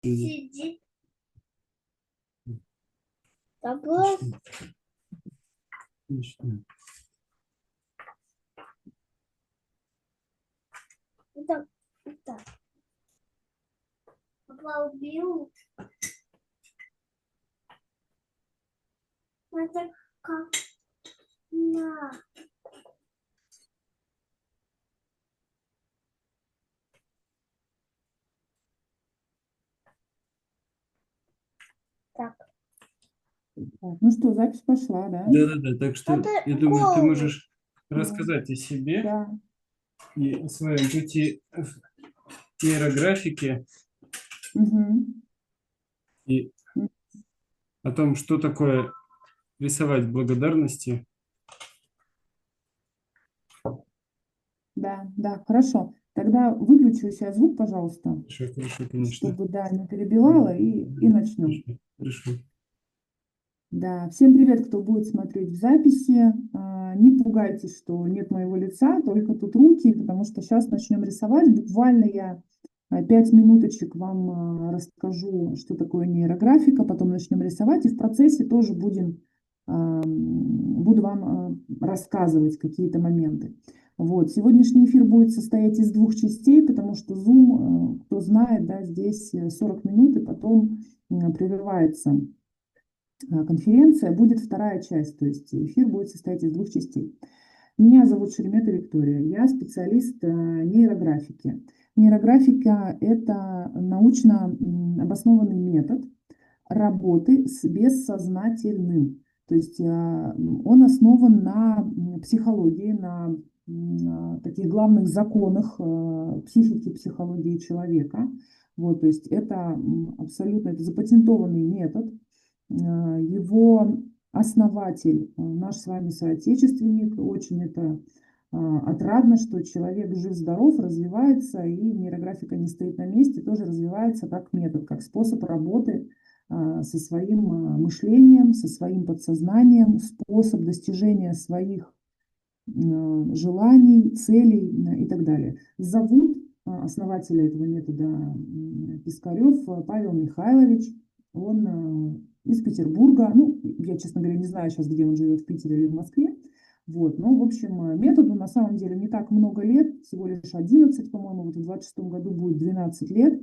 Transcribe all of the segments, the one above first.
Сидит. Вопрос. Отлично. Так, так. Папа убил. Это как на. Так. Ну что, запись пошла, да? Да. Так что, Это я думаю, ты голову. можешь рассказать о себе Да. и о своем пути в иерографике Мгм. и о том, что такое рисовать благодарности. Да, хорошо. Тогда выключи у себя звук, пожалуйста, Хорошо, конечно. чтобы, да, не перебивала, и начнем. Хорошо. Да, всем привет, кто будет смотреть в записи. Не пугайтесь, что нет моего лица, только тут руки, потому что сейчас начнем рисовать. Буквально я 5 минуточек вам расскажу, что такое нейрографика, потом начнем рисовать, и в процессе тоже буду вам рассказывать какие-то моменты. Вот. Сегодняшний эфир будет состоять из 2 частей, потому что Zoom, кто знает, да, здесь 40 минут, и потом прерывается конференция, будет вторая часть, то есть эфир будет состоять из 2 частей. Меня зовут Шеремета Виктория, я специалист нейрографики. Нейрографика – это научно обоснованный метод работы с бессознательным. То есть он основан на психологии, на таких главных законах психики, психологии человека. Вот, то есть это абсолютно это запатентованный метод. Его основатель, наш с вами соотечественник, очень это отрадно, что человек жив-здоров, развивается, и нейрографика не стоит на месте, тоже развивается как метод, как способ работы со своим мышлением, со своим подсознанием, способ достижения своих желаний, целей и так далее. Зовут основателя этого метода Пискарев Павел Михайлович. Он из Петербурга. Ну, я, честно говоря, не знаю сейчас, где он живет, в Питере или в Москве. Вот. Но, в общем, методу на самом деле не так много лет, всего лишь 11, по-моему, вот в 26 году будет 12 лет.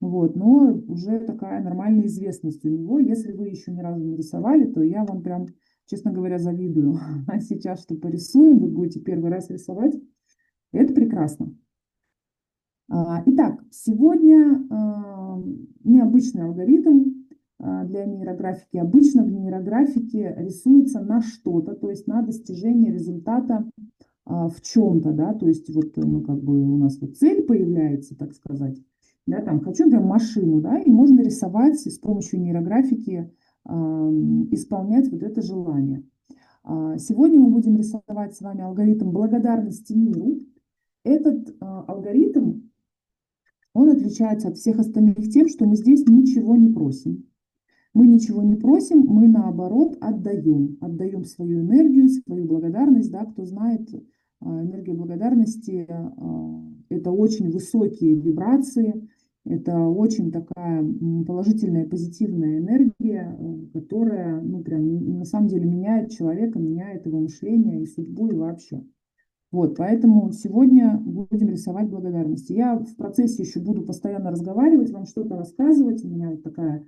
Вот. Но уже такая нормальная известность у него. Если вы еще ни разу не рисовали, то я вам прям, честно говоря, завидую. А сейчас, что порисуем, вы будете первый раз рисовать. Это прекрасно. Итак, сегодня необычный алгоритм для нейрографики. Обычно в нейрографике рисуется на что-то, то есть на достижение результата в чем-то, да, то есть вот ну, как бы у нас вот цель появляется, так сказать, да, там хочу, например, машину, да, и можно рисовать с помощью нейрографики, исполнять вот это желание. Сегодня мы будем рисовать с вами алгоритм благодарности миру. Этот алгоритм, он отличается от всех остальных тем, что мы здесь ничего не просим. Мы ничего не просим, мы наоборот отдаем. Отдаем свою энергию, свою благодарность. Да, кто знает, энергия благодарности – это очень высокие вибрации, это очень такая положительная, позитивная энергия, которая ну, прям, на самом деле меняет человека, меняет его мышление и судьбу, и вообще. Вот, поэтому сегодня будем рисовать благодарности. Я в процессе еще буду постоянно разговаривать, вам что-то рассказывать. У меня вот такая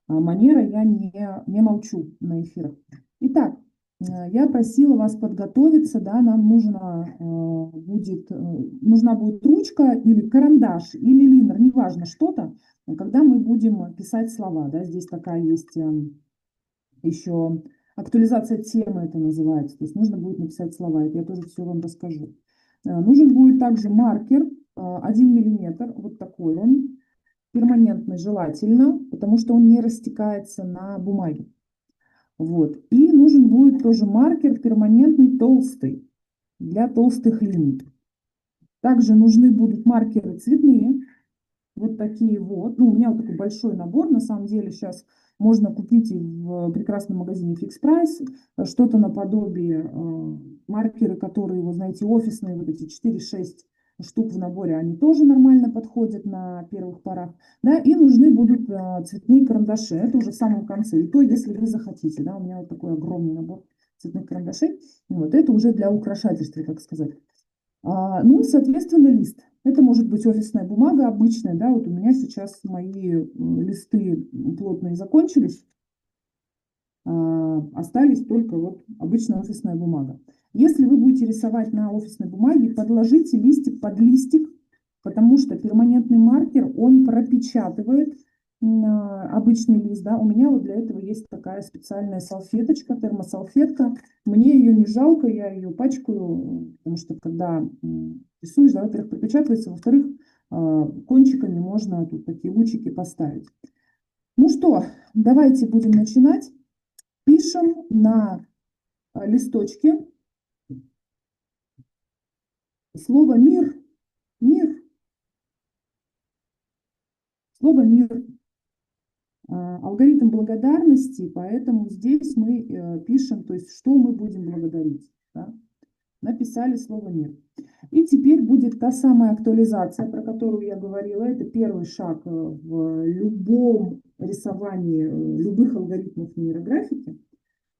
манера, я не молчу на эфирах. Итак, я просила вас подготовиться, да, нам нужна будет ручка или карандаш, или линер, неважно что-то, когда мы будем писать слова. Да, здесь такая есть еще актуализация темы, это называется. То есть нужно будет написать слова, это я тоже все вам расскажу. Нужен будет также маркер 1 миллиметр, вот такой он, перманентный желательно, потому что он не растекается на бумаге. Вот. И нужен будет тоже маркер перманентный толстый для толстых линий. Также нужны будут маркеры цветные, вот такие вот. Ну, у меня вот такой большой набор, на самом деле сейчас можно купить и в прекрасном магазине Fix Price, что-то наподобие маркеры, которые, вы знаете, офисные, вот эти 4-6 штук в наборе, они тоже нормально подходят на первых порах, да, и нужны будут цветные карандаши, это уже в самом конце, и то, если вы захотите, да, у меня вот такой огромный набор цветных карандашей, вот, это уже для украшательства, как сказать. Ну, соответственно, лист. Это может быть офисная бумага обычная, да, вот у меня сейчас мои листы плотные закончились, остались только вот обычная офисная бумага. Если вы будете рисовать на офисной бумаге, подложите листик под листик, потому что перманентный маркер, он пропечатывает обычный лист, да. У меня вот для этого есть такая специальная салфеточка, термосалфетка. Мне ее не жалко, я ее пачкаю, потому что когда рисуешь, да, во-первых, пропечатывается, во-вторых, кончиками можно тут такие лучики поставить. Ну что, давайте будем начинать. Пишем на листочке слово «мир», «мир», слово «мир». Алгоритм благодарности, поэтому здесь мы пишем, то есть что мы будем благодарить. Да? Написали слово «мир». И теперь будет та самая актуализация, про которую я говорила. Это первый шаг в любом рисовании любых алгоритмов нейрографики.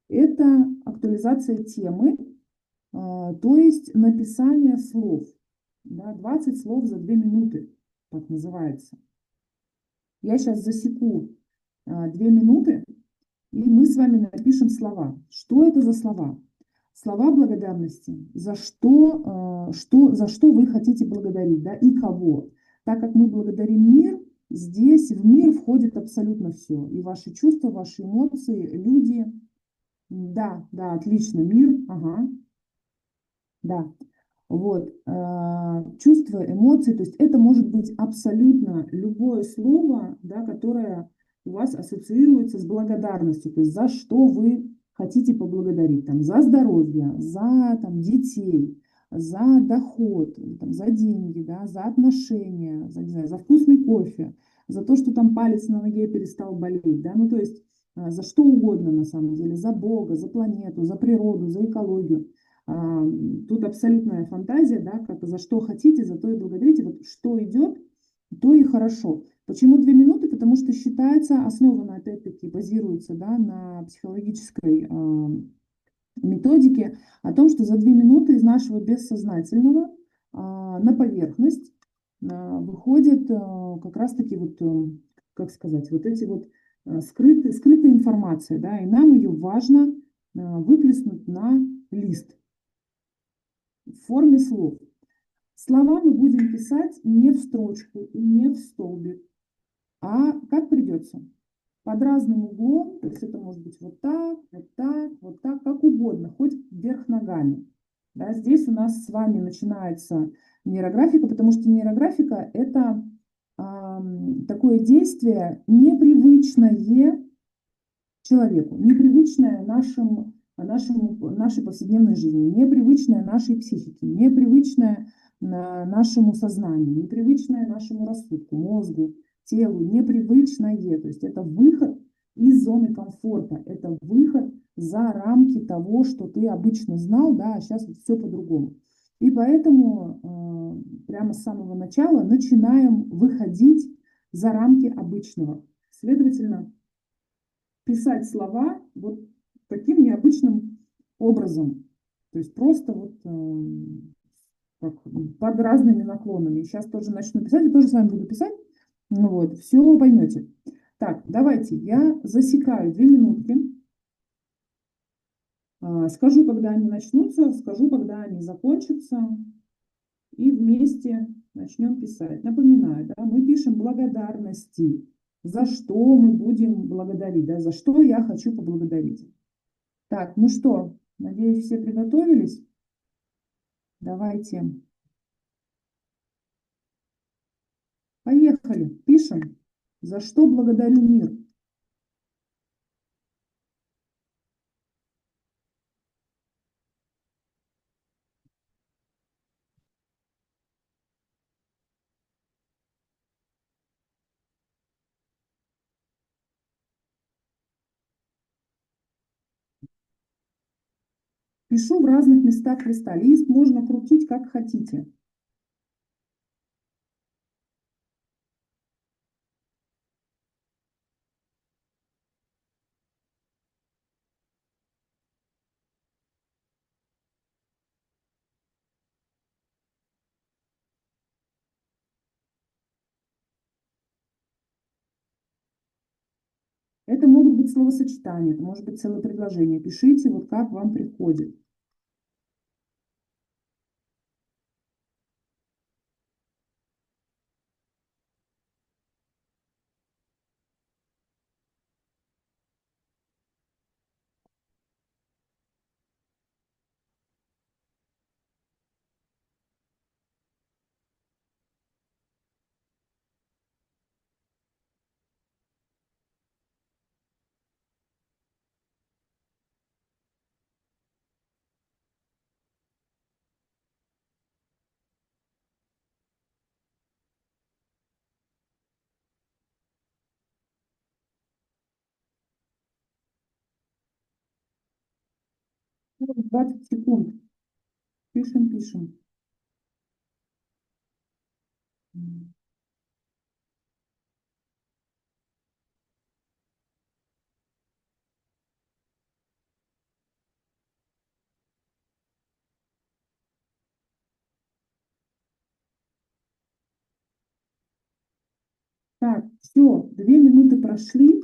Это актуализация темы, то есть написание слов. Да, 20 слов за 2 минуты, так называется. Я сейчас засеку 2 минуты, и мы с вами напишем слова. Что это за слова? Слова благодарности. За что вы хотите благодарить, да, и кого. Так как мы благодарим мир, здесь в мир входит абсолютно все. И ваши чувства, ваши эмоции, люди. Да, да, отлично, мир, ага, да. Вот, чувства, эмоции, то есть это может быть абсолютно любое слово, да, которое у вас ассоциируется с благодарностью, то есть за что вы хотите поблагодарить, там, за здоровье, за там, детей, за доход, там, за деньги, да, за отношения, за, не знаю, за вкусный кофе, за то, что там палец на ноге перестал болеть, да, ну то есть за что угодно на самом деле, за Бога, за планету, за природу, за экологию. Тут абсолютная фантазия, да, как за что хотите, за то и благодарите. Вот что идет, то и хорошо. Почему 2 минуты? Потому что считается, основано опять-таки, базируется, да, на психологической методике о том, что за 2 минуты из нашего бессознательного на поверхность выходит как раз-таки вот, как сказать, вот эти вот скрытая информация, да, и нам ее важно выплеснуть на лист в форме слов. Слова мы будем писать не в строчку и не в столбик, а как придется. Под разным углом, то есть это может быть вот так, вот так, вот так, как угодно, хоть вверх ногами. Да, здесь у нас с вами начинается нейрографика, потому что нейрографика – это такое действие непривычное человеку, непривычное нашей повседневной жизни, непривычное нашей психике, непривычное нашему сознанию, непривычное нашему рассудку, мозгу, телу, непривычное. То есть это выход из зоны комфорта, это выход за рамки того, что ты обычно знал, да, а сейчас вот все по-другому. И поэтому прямо с самого начала начинаем выходить за рамки обычного. Следовательно, писать слова вот таким необычным образом. То есть просто вот под разными наклонами. Сейчас тоже начну писать, я тоже с вами буду писать. Ну вот, все поймете. Так, давайте, я засекаю 2 минутки. Скажу, когда они начнутся, скажу, когда они закончатся. И вместе начнем писать. Напоминаю, да, мы пишем благодарности. За что мы будем благодарить, да, за что я хочу поблагодарить. Так, ну что, надеюсь, все приготовились? Давайте. Поехали, пишем. За что благодарю мир? Пишу в разных местах листа. Лист можно крутить как хотите. быть словосочетание, это может быть целое предложение. Пишите, вот как вам приходит. Ну, 20 секунд. Пишем, пишем. Так, все, 2 минуты прошли.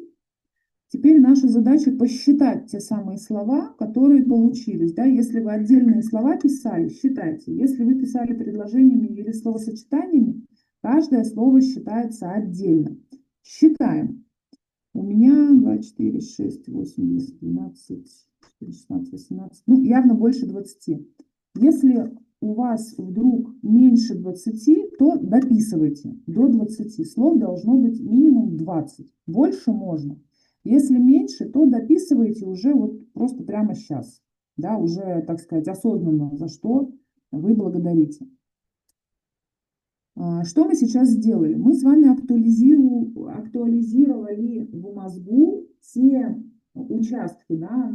Теперь наша задача посчитать те самые слова, которые получились. Да? Если вы отдельные слова писали, считайте. Если вы писали предложениями или словосочетаниями, каждое слово считается отдельно. Считаем. У меня 2, 4, 6, 8, 10, 12, 16, 18, ну, явно больше 20. Если у вас вдруг меньше 20, то дописывайте. До 20 слов должно быть минимум 20. Больше можно. Если меньше, то дописывайте уже вот просто прямо сейчас. Да, уже, так сказать, осознанно, за что вы благодарите. Что мы сейчас сделали? Мы с вами актуализировали в мозгу те участки, да,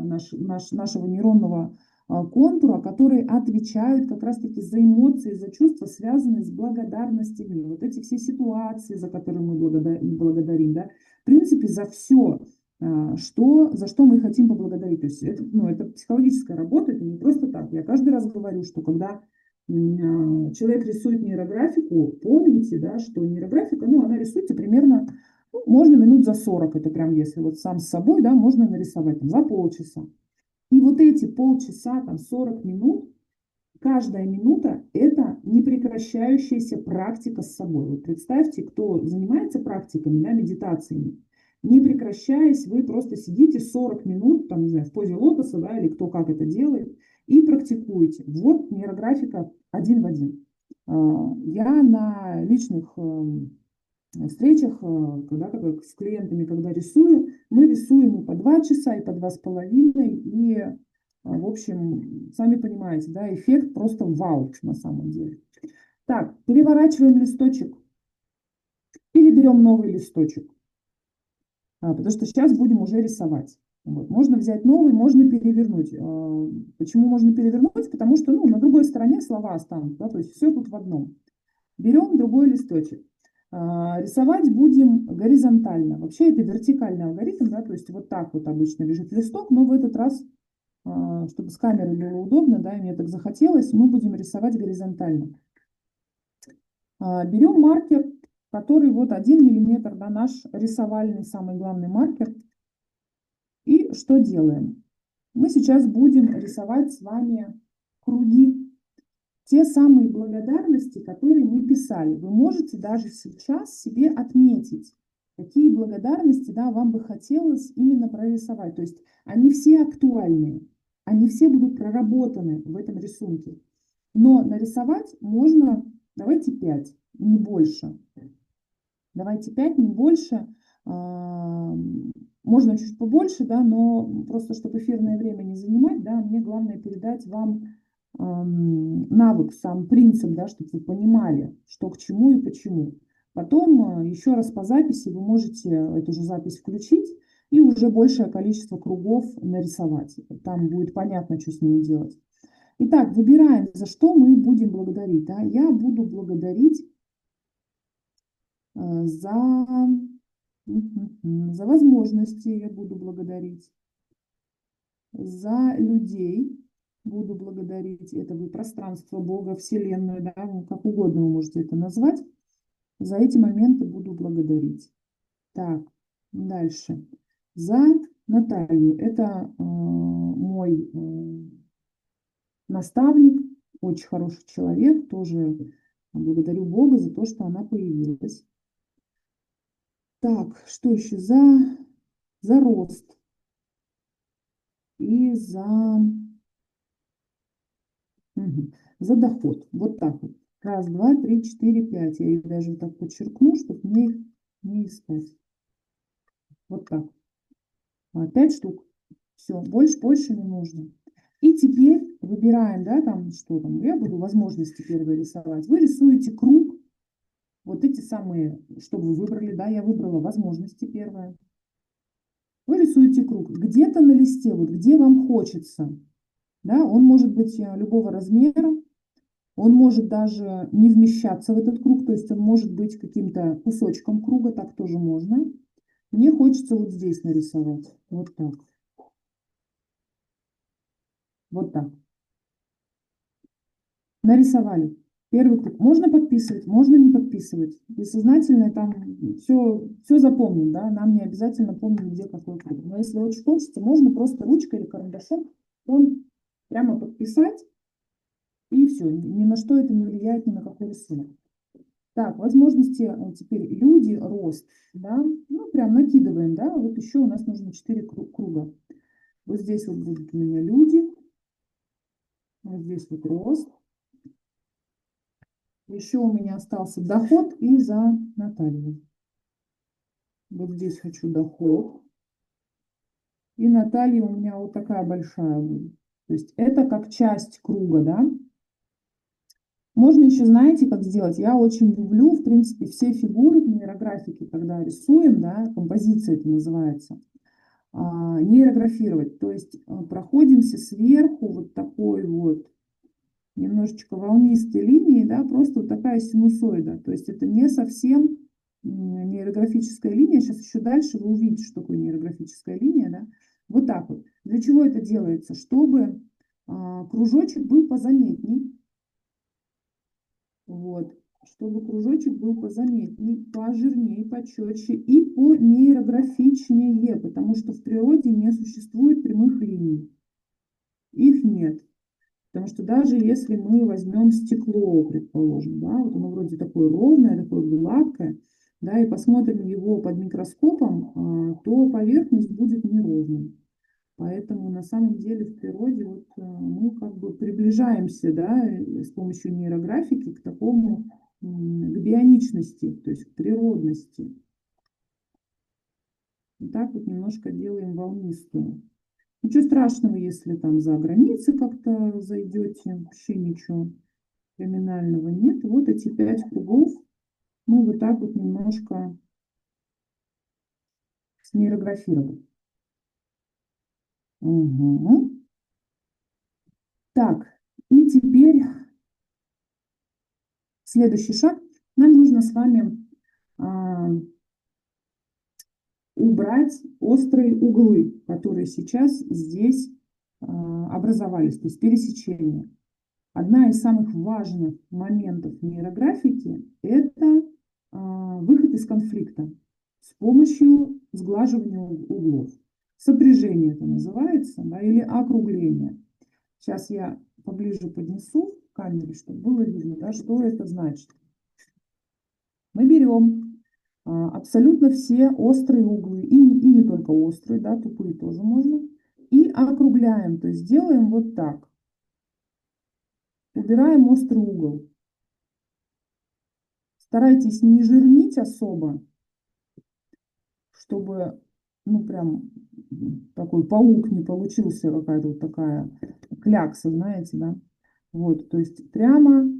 нашего нейронного контура, которые отвечают как раз-таки за эмоции, за чувства, связанные с благодарностями. Вот эти все ситуации, за которые мы благодарим, да, в принципе, за все, за что мы хотим поблагодарить. То есть это психологическая работа, это не просто так. Я каждый раз говорю, что когда человек рисует нейрографику, помните, да, что нейрографика, она рисуется примерно, можно минут за 40, это прям если вот сам с собой, да, можно нарисовать там, за полчаса. И вот эти полчаса, там 40 минут, каждая минута – это непрекращающаяся практика с собой. Вот представьте, кто занимается практиками, да, медитациями, не прекращаясь, вы просто сидите 40 минут, там, не знаю, в позе лотоса, да, или кто как это делает, и практикуете. Вот нейрографика один в один. Я на личных встречах, когда с клиентами, когда рисую, мы рисуем и по 2 часа, и по 2,5, и, в общем, сами понимаете, да, эффект просто вау на самом деле. Так, переворачиваем листочек или берем новый листочек, потому что сейчас будем уже рисовать. Вот. Можно взять новый, можно перевернуть. Почему можно перевернуть? Потому что на другой стороне слова останутся, да, то есть все тут в одном. Берем другой листочек. Рисовать будем горизонтально. Вообще это вертикальный алгоритм, да, то есть вот так вот обычно лежит листок, но в этот раз, чтобы с камерой было удобно, да, и мне так захотелось, мы будем рисовать горизонтально. Берем маркер, который вот 1 миллиметр, да, наш рисовальный самый главный маркер. И что делаем? Мы сейчас будем рисовать с вами круги. Те самые благодарности, которые мы писали. Вы можете даже сейчас себе отметить, какие благодарности, да, вам бы хотелось именно прорисовать. То есть они все актуальные, они все будут проработаны в этом рисунке. Но нарисовать можно, давайте 5, не больше. Давайте 5, не больше. Можно чуть побольше, да, но просто чтобы эфирное время не занимать, да, мне главное передать вам навык, сам принцип, да, чтобы вы понимали, что к чему и почему. Потом еще раз по записи вы можете эту же запись включить и уже большее количество кругов нарисовать. Там будет понятно, что с ними делать. Итак, выбираем, за что мы будем благодарить. Да? Я буду благодарить за возможности, я буду благодарить, за людей. Буду благодарить, это вы пространство, Бога, Вселенную, да, как угодно вы можете это назвать. За эти моменты буду благодарить. Так, дальше. за Наталью. Это мой наставник, очень хороший человек, тоже благодарю Бога за то, что она появилась. Так, что еще? За рост и за доход. Вот так вот. Раз, два, три, четыре, пять. Я их даже так подчеркну, чтобы мне их не искать. Вот так. 5 штук. Все, больше не нужно. И теперь выбираем, да, там, что там, я буду возможности первые рисовать. Вы рисуете круг, вот эти самые, что вы выбрали, да, я выбрала возможности первые. Вы рисуете круг где-то на листе, вот где вам хочется, да, он может быть любого размера, он может даже не вмещаться в этот круг, то есть он может быть каким-то кусочком круга, так тоже можно. Мне хочется вот здесь нарисовать, вот так. Вот так. Нарисовали. Первый круг. Можно подписывать, можно не подписывать. Бессознательно там все запомним, да, нам не обязательно помнить, где какой круг. Но если очень хочется, можно просто ручкой или карандашом он прямо подписать, и все. Ни на что это не влияет, ни на какой рисунок. Так, возможности теперь люди, рост, да, ну прям накидываем, да, вот еще у нас нужно 4 круга. Вот здесь вот будут у меня люди, вот здесь вот рост. Еще у меня остался доход и за Наталью. Вот здесь хочу доход. И Наталья у меня вот такая большая будет. То есть это как часть круга, да. Можно еще, знаете, как сделать? Я очень люблю, в принципе, все фигуры в нейрографике, когда рисуем, да, композиция это называется, нейрографировать. То есть проходимся сверху вот такой вот немножечко волнистой линии, да, просто вот такая синусоида. То есть это не совсем нейрографическая линия. Сейчас еще дальше вы увидите, что такое нейрографическая линия, да. Вот так вот. Для чего это делается? Чтобы кружочек был позаметней. Вот. Чтобы кружочек был позаметней, пожирнее, почетче и понейрографичнее, потому что в природе не существует прямых линий. Их нет. Потому что даже если мы возьмем стекло, предположим, да, вот оно вроде такое ровное, такое гладкое, да, и посмотрим его под микроскопом, то поверхность будет неровной. Поэтому на самом деле в природе вот, мы как бы приближаемся, да, с помощью нейрографики к такому, к бионичности, то есть к природности. И так вот немножко делаем волнистую. Ничего страшного, если там за границей как-то зайдете, вообще ничего криминального нет. Вот эти 5 кругов мы вот так вот немножко снейрографировали. Угу. Так, и теперь следующий шаг. Нам нужно с вами убрать острые углы, которые сейчас здесь образовались, то есть пересечения. Одна из самых важных моментов нейрографики – это выход из конфликта с помощью сглаживания углов. Сопряжение это называется, да, или округление. Сейчас я поближе поднесу к камере, чтобы было видно, да, что это значит. Мы берем абсолютно все острые углы, и не только острые, да, тупые тоже можно, и округляем, то есть делаем вот так. Убираем острый угол. Старайтесь не жирнить особо, чтобы, ну, прям такой паук не получился, какая-то вот такая клякса, знаете, да. Вот, то есть прямо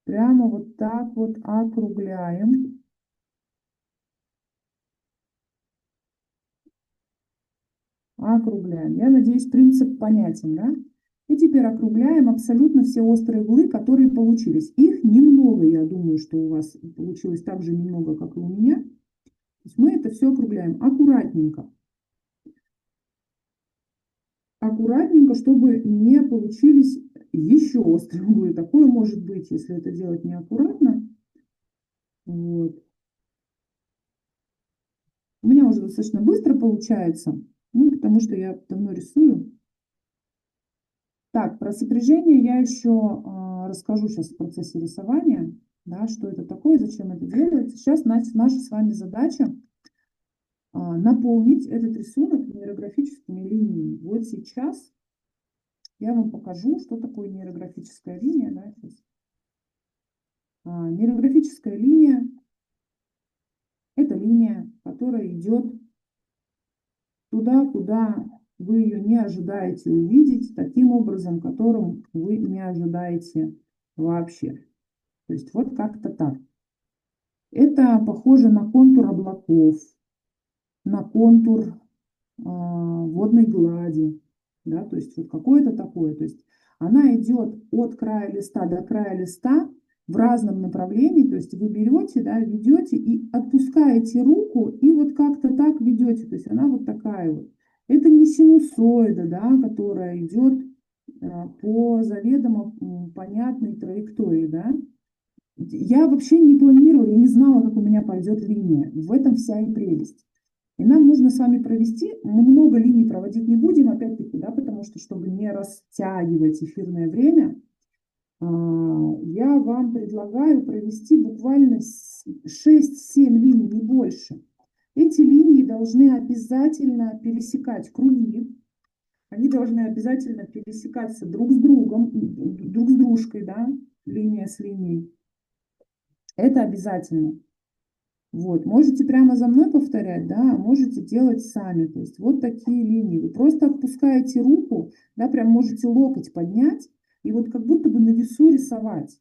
вот так вот округляем. Округляем. Я надеюсь, принцип понятен, да? И теперь округляем абсолютно все острые углы, которые получились. Их немного, я думаю, что у вас получилось так же немного, как и у меня. То есть мы это все округляем аккуратненько. Аккуратненько, чтобы не получились еще острые углы. Такое может быть, если это делать неаккуратно. Вот. У меня уже тоже достаточно быстро получается, ну, потому что я давно рисую. Так, про сопряжение я еще расскажу сейчас в процессе рисования, да, что это такое, зачем это делается. Сейчас наша с вами задача наполнить этот рисунок нейрографическими линиями. Вот сейчас я вам покажу, что такое нейрографическая линия. Да, сейчас. Нейрографическая линия – это линия, которая идет туда, куда вы ее не ожидаете увидеть, таким образом, которым вы не ожидаете вообще. То есть вот как-то так. Это похоже на контур облаков, на контур водной глади, да, то есть вот какое-то такое. То есть она идет от края листа до края листа в разном направлении, то есть вы берете, да, ведете и отпускаете руку и вот как-то так ведете, то есть она вот такая вот. Это не синусоида, да, которая идет по заведомо понятной траектории, да. Я вообще не планировала, я не знала, как у меня пойдет линия. В этом вся и прелесть. И нам нужно с вами провести, мы много линий проводить не будем, опять-таки, да, потому что, чтобы не растягивать эфирное время, я вам предлагаю провести буквально 6-7 линий, не больше. Эти линии должны обязательно пересекать круги, они должны обязательно пересекаться друг с другом, друг с дружкой, да, линия с линией. Это обязательно. Вот, можете прямо за мной повторять, да, а можете делать сами. То есть вот такие линии. Вы просто отпускаете руку, да, прям можете локоть поднять и вот как будто бы на весу рисовать.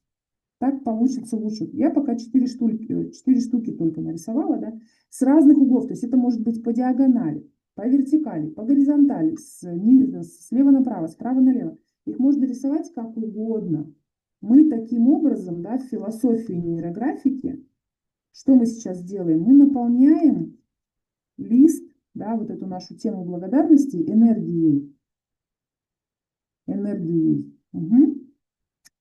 Так получится лучше. Я пока 4 штуки только нарисовала, да, с разных углов. То есть это может быть по диагонали, по вертикали, по горизонтали, слева направо, справа налево. Их можно рисовать как угодно. Мы таким образом, да, в философии нейрографики, что мы сейчас делаем? Мы наполняем лист, да, вот эту нашу тему благодарности энергией. Энергией. Угу.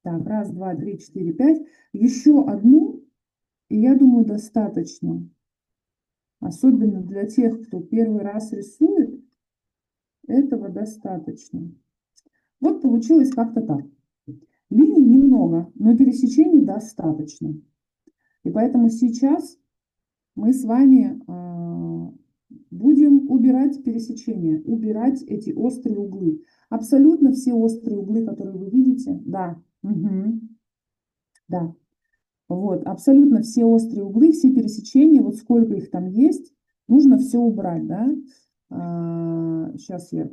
Так, раз, два, три, четыре, пять. Еще одну, и я думаю, достаточно. Особенно для тех, кто первый раз рисует, этого достаточно. Вот получилось как-то так. Линий немного, но пересечений достаточно. И поэтому сейчас мы с вами будем убирать пересечения, убирать эти острые углы. Абсолютно все острые углы, которые вы видите, да, да, вот, абсолютно все острые углы, все пересечения, вот сколько их там есть, нужно все убрать, да. Сейчас я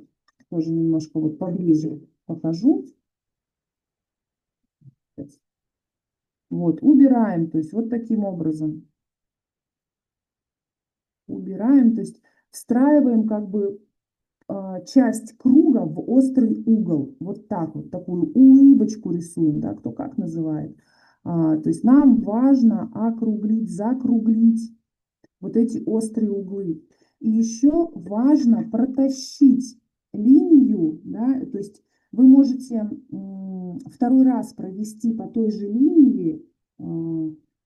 тоже немножко вот поближе покажу. Вот, убираем, то есть вот таким образом. Убираем, то есть встраиваем как бы часть круга в острый угол. Вот так вот, такую улыбочку рисуем, да, кто как называет. То есть нам важно округлить, закруглить вот эти острые углы. И еще важно протащить линию, да, то есть вы можете второй раз провести по той же линии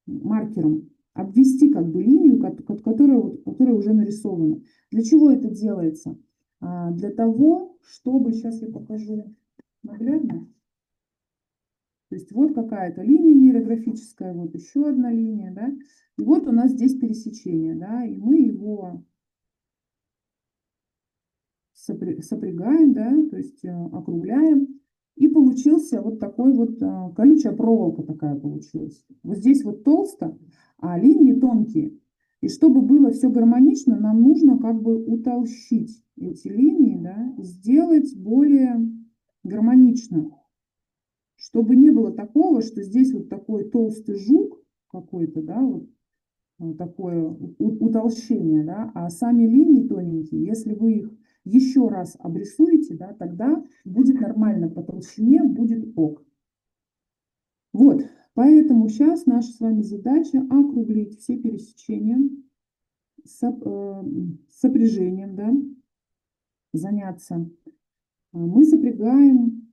маркером, обвести как бы линию, которая уже нарисована. Для чего это делается? Для того, чтобы, сейчас я покажу наглядно, то есть вот какая-то линия нейрографическая, вот еще одна линия, да, и вот у нас здесь пересечение, да, и мы его сопрягаем, да, то есть округляем, и получился вот такой вот колючая проволока такая получилась. Вот здесь вот толсто, а линии тонкие. И чтобы было все гармонично, нам нужно как бы утолщить эти линии, да, сделать более гармонично. Чтобы не было такого, что здесь вот такой толстый жук какой-то, да, вот такое утолщение, да, а сами линии тоненькие, если вы их еще раз обрисуете, да, тогда будет нормально по толщине, будет ок. Вот, поэтому сейчас наша с вами задача округлить все пересечения сопряжением, да, заняться. Мы сопрягаем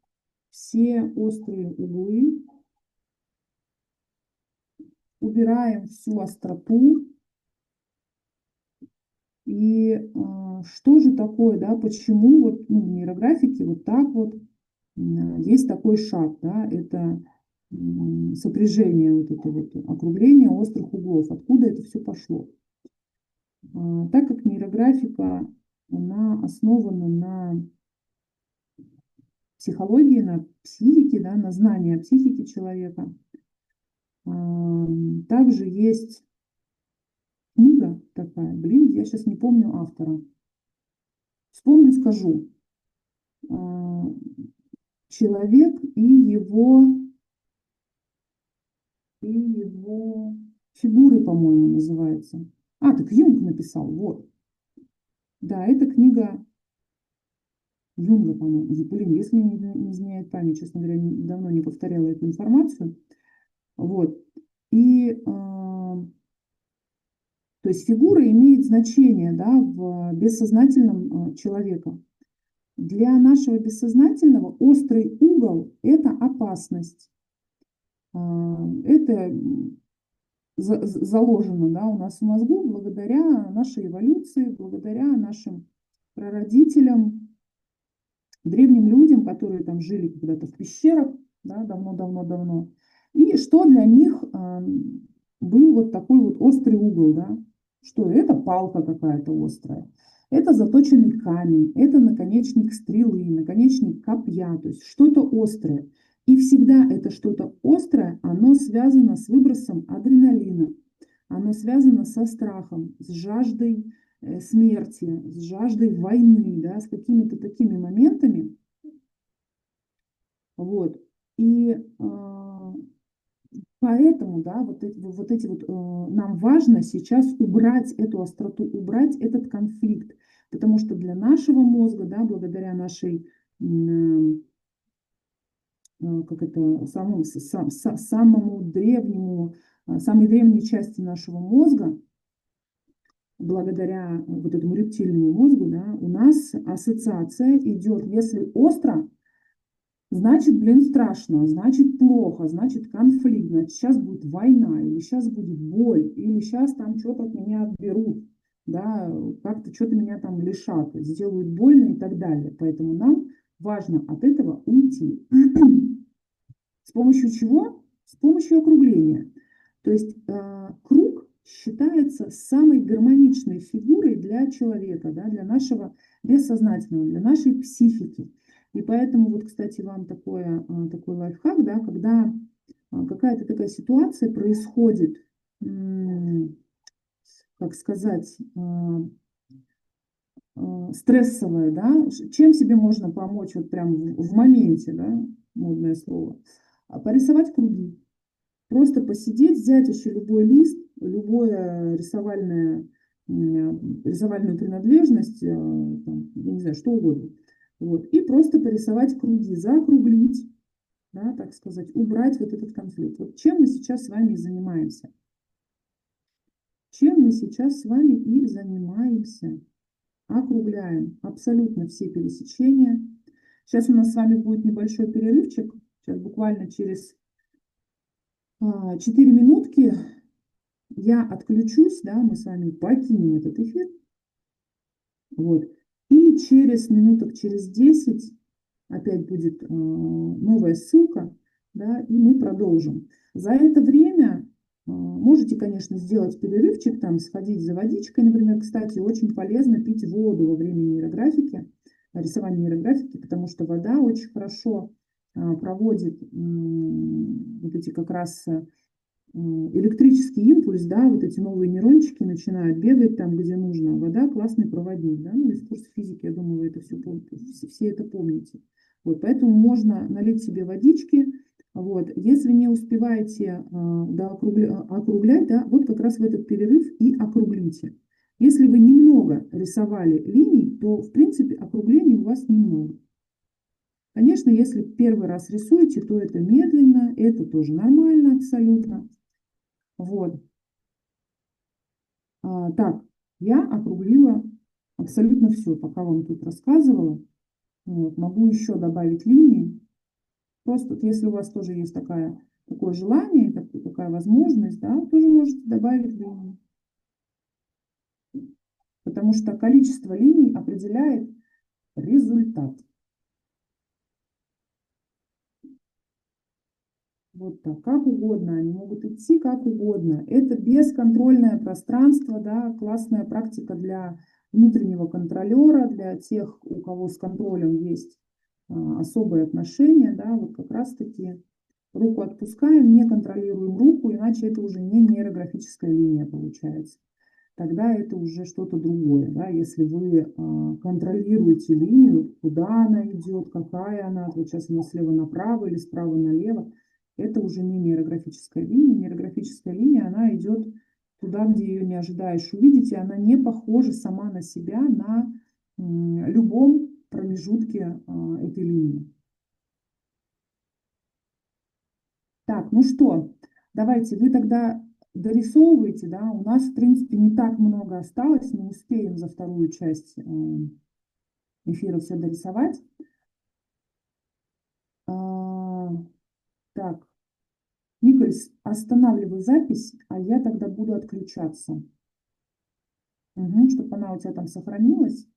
все острые углы, убираем всю остроту И что же такое, да, почему вот, ну, в нейрографике вот так вот есть такой шаг, да, это сопряжение, вот это вот округление острых углов, откуда это все пошло. Так как нейрографика, она основана на психологии, на психике, да, на знании о психике человека, также есть книга такая, блин, я сейчас не помню автора. Вспомню, скажу. Человек и его фигуры, по-моему, называется. Так Юнг написал, вот. Да, это книга Юнга, по-моему. Блин, если мне не изменяет память, честно говоря, давно не повторяла эту информацию. Вот. И, то есть фигура имеет значение, да, в бессознательном человека. Для нашего бессознательного острый угол – это опасность. Это заложено, да, у нас в мозгу благодаря нашей эволюции, благодаря нашим прародителям, древним людям, которые там жили когда-то в пещерах, да, давно-давно-давно. И что для них был вот такой вот острый угол, да? Что это палка какая-то острая, это заточенный камень, это наконечник стрелы, наконечник копья, то есть что-то острое. И всегда это что-то острое, оно связано с выбросом адреналина, оно связано со страхом, с жаждой смерти, с жаждой войны, да, с какими-то такими моментами. Вот. И поэтому, да, нам важно сейчас убрать эту остроту, убрать этот конфликт, потому что для нашего мозга, да, благодаря нашей самому древнему, самой древней части нашего мозга, благодаря вот этому рептильному мозгу, да, у нас ассоциация идет, если остро, значит, блин, страшно, значит, плохо, значит, конфликт, значит, сейчас будет война, или сейчас будет боль, или сейчас там что-то от меня отберут, да, как-то что-то меня там лишат, сделают больно и так далее. Поэтому нам важно от этого уйти. С помощью чего? С помощью округления. То есть круг считается самой гармоничной фигурой для человека, да, для нашего бессознательного, для нашей психики. И поэтому, вот, кстати, вам такой лайфхак, да, когда какая-то такая ситуация происходит, как сказать, стрессовая, да, чем себе можно помочь вот прям в моменте, да, модное слово, порисовать круги. Просто посидеть, взять еще любой лист, любую рисовальную принадлежность, там, я не знаю, что угодно. Вот, и просто порисовать круги, заокруглить, да, так сказать, убрать вот этот конфликт. Вот чем мы сейчас с вами и занимаемся? Чем мы сейчас с вами и занимаемся? Округляем абсолютно все пересечения. Сейчас у нас с вами будет небольшой перерывчик. Сейчас буквально через 4 минутки я отключусь, да, мы с вами покинем этот эфир. Вот. И через минуток, через 10 опять будет новая ссылка, да, и мы продолжим. За это время можете, конечно, сделать перерывчик, там, сходить за водичкой, например. Кстати, очень полезно пить воду во время нейрографики, рисования нейрографики, потому что вода очень хорошо проводит вот эти как раз электрический импульс, да, вот эти новые нейрончики начинают бегать там, где нужно. Вода классный проводник, да, ну, из курса физики, я думаю, вы это все это помните. Вот, поэтому можно налить себе водички. Вот, если не успеваете округлять, да, вот как раз в этот перерыв и округлите. Если вы немного рисовали линий, то, в принципе, округлений у вас немного. Конечно, если первый раз рисуете, то это медленно, это тоже нормально абсолютно. Вот. Так, я округлила абсолютно все, пока вам тут рассказывала. Вот. Могу еще добавить линии. Просто если у вас тоже есть такое желание, такая возможность, да, тоже можете добавить линии. Потому потому что количество линий определяет результат. Вот так, как угодно, они могут идти как угодно. Это бесконтрольное пространство, да, классная практика для внутреннего контролера, для тех, у кого с контролем есть особые отношения, да, вот как раз-таки руку отпускаем, не контролируем руку, иначе это уже не нейрографическая линия получается. Тогда это уже что-то другое, да, если вы контролируете линию, куда она идет, какая она, вот сейчас она слева направо или справа налево, это уже не нейрографическая линия. Нейрографическая линия, она идет туда, где ее не ожидаешь увидеть, и она не похожа сама на себя на любом промежутке этой линии. Так, ну что, давайте вы тогда дорисовываете, да, у нас, в принципе, не так много осталось, мы успеем за вторую часть эфира все дорисовать. Так, Никольс, останавливай запись, а я тогда буду отключаться, чтобы она у тебя там сохранилась.